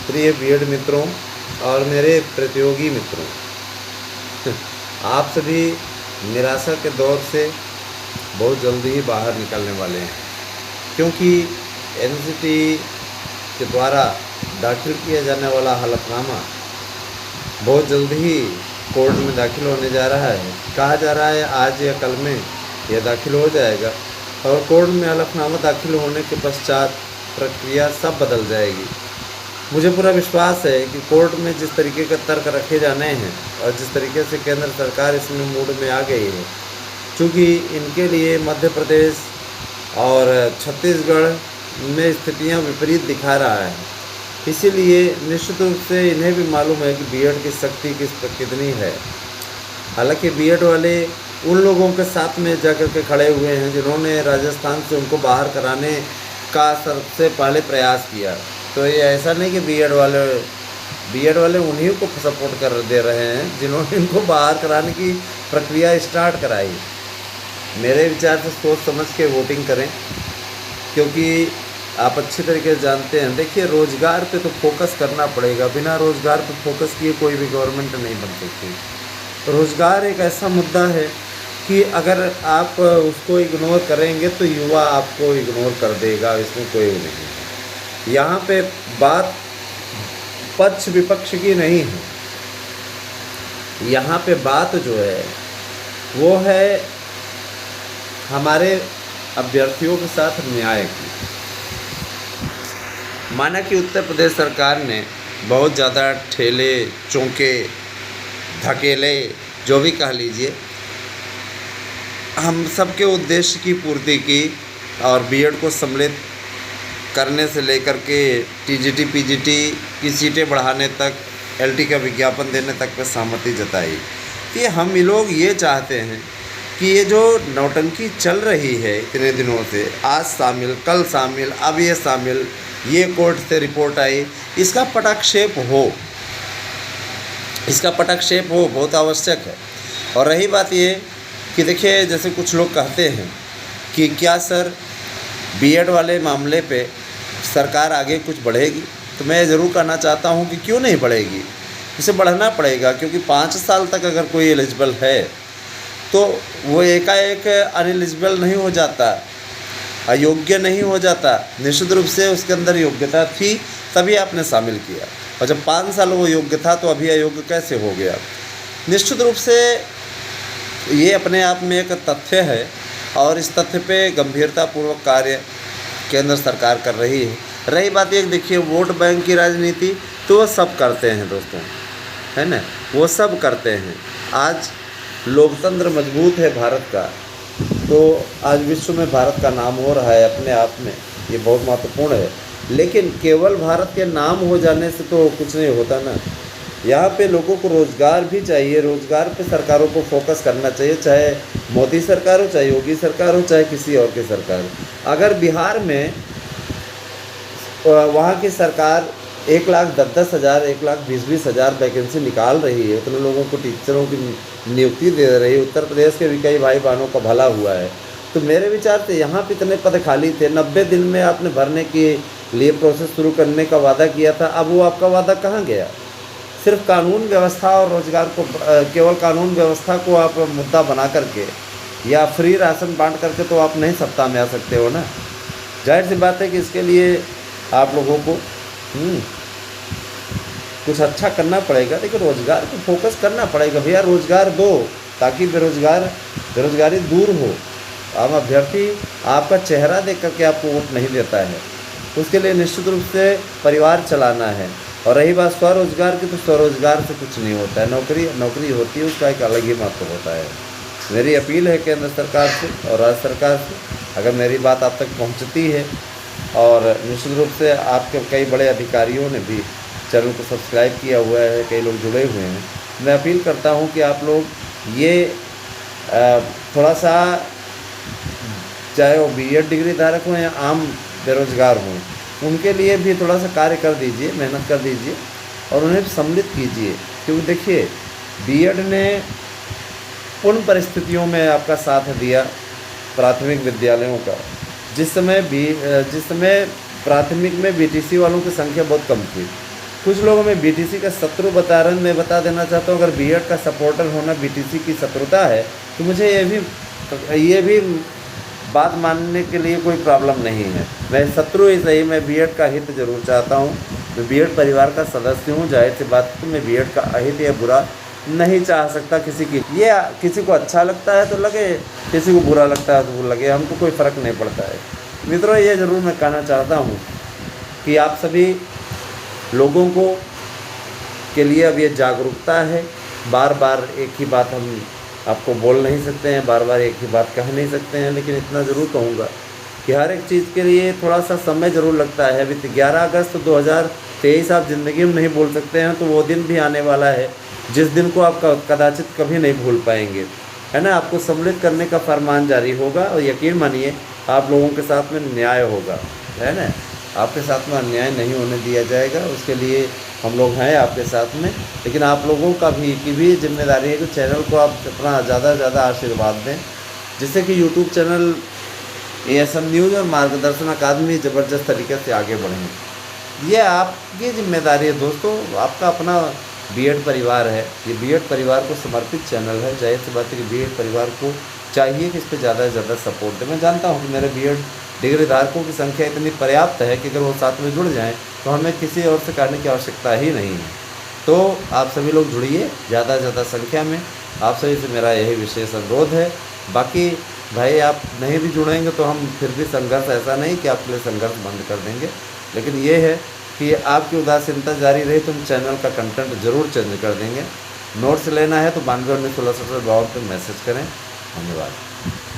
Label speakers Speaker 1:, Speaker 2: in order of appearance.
Speaker 1: प्रिय बीएड मित्रों और मेरे प्रतियोगी मित्रों, आप सभी निराशा के दौर से बहुत जल्दी ही बाहर निकलने वाले हैं, क्योंकि एनसीटी के द्वारा दाखिल किया जाने वाला हलफनामा बहुत जल्द ही कोर्ट में दाखिल होने जा रहा है। कहा जा रहा है आज या कल में यह दाखिल हो जाएगा और कोर्ट में हलफनामा दाखिल होने के पश्चात प्रक्रिया सब बदल जाएगी। मुझे पूरा विश्वास है कि कोर्ट में जिस तरीके का तर्क रखे जाने हैं और जिस तरीके से केंद्र सरकार इसमें मूड में आ गई है, चूँकि इनके लिए मध्य प्रदेश और छत्तीसगढ़ में स्थितियां विपरीत दिखा रहा है, इसीलिए निश्चित रूप से इन्हें भी मालूम है कि बीएड की शक्ति कितनी है। हालांकि बीएड वाले उन लोगों के साथ में जाकर के खड़े हुए हैं जिन्होंने राजस्थान से उनको बाहर कराने का सबसे पहले प्रयास किया। तो ये ऐसा नहीं कि बीएड वाले उन्हीं को सपोर्ट कर दे रहे हैं जिन्होंने इनको बाहर कराने की प्रक्रिया स्टार्ट कराई। मेरे विचार से सोच समझ के वोटिंग करें, क्योंकि आप अच्छी तरीके से जानते हैं। देखिए, रोज़गार पे तो फोकस करना पड़ेगा, बिना रोज़गार पे फोकस किए कोई भी गवर्नमेंट नहीं बन सकती। रोज़गार एक ऐसा मुद्दा है कि अगर आप उसको इग्नोर करेंगे तो युवा आपको इग्नोर कर देगा, इसमें कोई नहीं। यहाँ पे बात पक्ष विपक्ष की नहीं है, यहाँ पे बात जो है वो है हमारे अभ्यर्थियों के साथ न्याय की। माना कि उत्तर प्रदेश सरकार ने बहुत ज़्यादा ठेले, चौंके, धकेले, जो भी कह लीजिए, हम सबके उद्देश्य की पूर्ति की और बीएड को सम्मिलित करने से लेकर के टीजीटी पीजीटी की सीटें बढ़ाने तक, एलटी का विज्ञापन देने तक पर सहमति जताई। कि हम लोग ये चाहते हैं कि ये जो नौटंकी चल रही है इतने दिनों से, आज शामिल, कल शामिल, अब ये शामिल, ये कोर्ट से रिपोर्ट आई, इसका पटाक्षेप हो बहुत आवश्यक है। और रही बात ये कि देखिए, जैसे कुछ लोग कहते हैं कि क्या सर बीएड वाले मामले पे सरकार आगे कुछ बढ़ेगी, तो मैं ज़रूर कहना चाहता हूँ कि क्यों नहीं बढ़ेगी, उसे बढ़ना पड़ेगा। क्योंकि 5 साल तक अगर कोई एलिजिबल है तो वो एकाएक अनएलिजिबल नहीं हो जाता, अयोग्य नहीं हो जाता। निश्चित रूप से उसके अंदर योग्यता थी तभी आपने शामिल किया, और जब 5 साल वो योग्य था तो अभी अयोग्य कैसे हो गया। निश्चित रूप से ये अपने आप में एक तथ्य है और इस तथ्य पे गंभीरतापूर्वक कार्य केंद्र सरकार कर रही है। रही बात एक, देखिए, वोट बैंक की राजनीति तो वो सब करते हैं दोस्तों, है ना, वो सब करते हैं। आज लोकतंत्र मजबूत है भारत का, तो आज विश्व में भारत का नाम हो रहा है अपने आप में, ये बहुत महत्वपूर्ण है। लेकिन केवल भारत के नाम हो जाने से तो कुछ नहीं होता ना। यहाँ पे लोगों को रोज़गार भी चाहिए, रोज़गार पे सरकारों को फोकस करना चाहिए, चाहे मोदी सरकार हो, चाहे योगी सरकार हो, चाहे किसी और की सरकार हो। अगर बिहार में वहाँ की सरकार 1,10,10,000, 1,20,20,000 वैकेंसी निकाल रही है, उतने लोगों को टीचरों की नियुक्ति दे रही है, उत्तर प्रदेश के भी कई भाई बहनों का भला हुआ है, तो मेरे विचार से यहाँ पे इतने पद खाली थे, 90 दिन में आपने भरने के लिए प्रोसेस शुरू करने का वादा किया था, अब वो आपका वादा कहाँ गया। सिर्फ कानून व्यवस्था और रोज़गार को, केवल कानून व्यवस्था को आप मुद्दा बना करके या फ्री राशन बांट करके तो आप नहीं सत्ता में आ सकते हो ना। जाहिर सी बात है कि इसके लिए आप लोगों को कुछ अच्छा करना पड़ेगा। लेकिन रोज़गार पे फोकस करना पड़ेगा भैया, रोज़गार दो ताकि बेरोज़गारी दूर हो। आम अभ्यर्थी आपका चेहरा देख करके आपको वोट नहीं देता है, उसके लिए निश्चित रूप से परिवार चलाना है। और रही बात स्वरोज़गार की, तो स्वरोज़गार से कुछ नहीं होता है, नौकरी होती है, उसका एक अलग ही महत्व होता है। मेरी अपील है केंद्र सरकार से और राज्य सरकार से, अगर मेरी बात आप तक पहुंचती है, और निश्चित रूप से आपके कई बड़े अधिकारियों ने भी चैनल को सब्सक्राइब किया हुआ है, कई लोग जुड़े हुए हैं, मैं अपील करता हूं कि आप लोग ये थोड़ा सा, चाहे वो बीएड डिग्री धारक हों या आम बेरोज़गार हों, उनके लिए भी थोड़ा सा कार्य कर दीजिए, मेहनत कर दीजिए और उन्हें सम्मिलित कीजिए। क्योंकि देखिए, बीएड ने उन परिस्थितियों में आपका साथ दिया प्राथमिक विद्यालयों का, जिस समय प्राथमिक में बीटीसी वालों की संख्या बहुत कम थी, कुछ लोगों में बीटीसी का शत्रु बता रहे हैं। मैं बता देना चाहता हूँ, अगर बीएड का सपोर्टर होना बीटीसी की शत्रुता है तो मुझे ये भी बात मानने के लिए कोई प्रॉब्लम नहीं है। मैं शत्रु ही सही, मैं बीएड का हित जरूर चाहता हूँ। मैं बीएड परिवार का सदस्य हूँ, जाहिर सी बात है, मैं बीएड का अहित या बुरा नहीं चाह सकता किसी की। ये किसी को अच्छा लगता है तो लगे, किसी को बुरा लगता है तो लगे, हमको कोई फ़र्क नहीं पड़ता है। मित्रों, ये ज़रूर मैं कहना चाहता हूँ कि आप सभी लोगों को के लिए अब ये जागरूकता है। बार बार एक ही बात हम आपको बोल नहीं सकते हैं, बार बार एक ही बात कह नहीं सकते हैं, लेकिन इतना ज़रूर कहूँगा कि हर एक चीज़ के लिए थोड़ा सा समय ज़रूर लगता है। अभी 11 अगस्त 2023 आप ज़िंदगी में नहीं भूल सकते हैं, तो वो दिन भी आने वाला है जिस दिन को आप कदाचित कभी नहीं भूल पाएंगे, है ना। आपको सम्मिलित करने का फरमान जारी होगा और यकीन मानिए आप लोगों के साथ में न्याय होगा, है ना। आपके साथ में अन्याय नहीं होने दिया जाएगा, उसके लिए हम लोग हैं आपके साथ में। लेकिन आप लोगों का भी जिम्मेदारी है कि चैनल को आप अपना ज़्यादा से ज़्यादा आशीर्वाद दें, जिससे कि यूट्यूब चैनल ASM न्यूज़ और मार्गदर्शन अकादमी ज़बरदस्त तरीके से आगे बढ़ें। ये आपकी जिम्मेदारी है दोस्तों। आपका अपना बीएड परिवार है, ये बीएड परिवार को समर्पित चैनल है। जाहिर सी बात है कि बीएड परिवार को चाहिए कि इस पर ज़्यादा से ज़्यादा सपोर्ट दें। मैं जानता हूँ कि मेरे बीएड डिग्री धारकों की संख्या इतनी पर्याप्त है कि अगर वो साथ में जुड़ जाएं तो हमें किसी और से करने की आवश्यकता ही नहीं है। तो आप सभी लोग जुड़िए ज़्यादा से ज़्यादा संख्या में, आप सभी से मेरा यही विशेष अनुरोध है। बाकी भाई आप नहीं भी जुड़ेंगे तो हम फिर भी संघर्ष, ऐसा नहीं कि आपके लिए संघर्ष बंद कर देंगे, लेकिन ये है कि आपकी उदासीनता जारी रही तो हम चैनल का कंटेंट ज़रूर चेंज कर देंगे। नोट्स लेना है तो 92 19 16 17 52 पर मैसेज करें। धन्यवाद।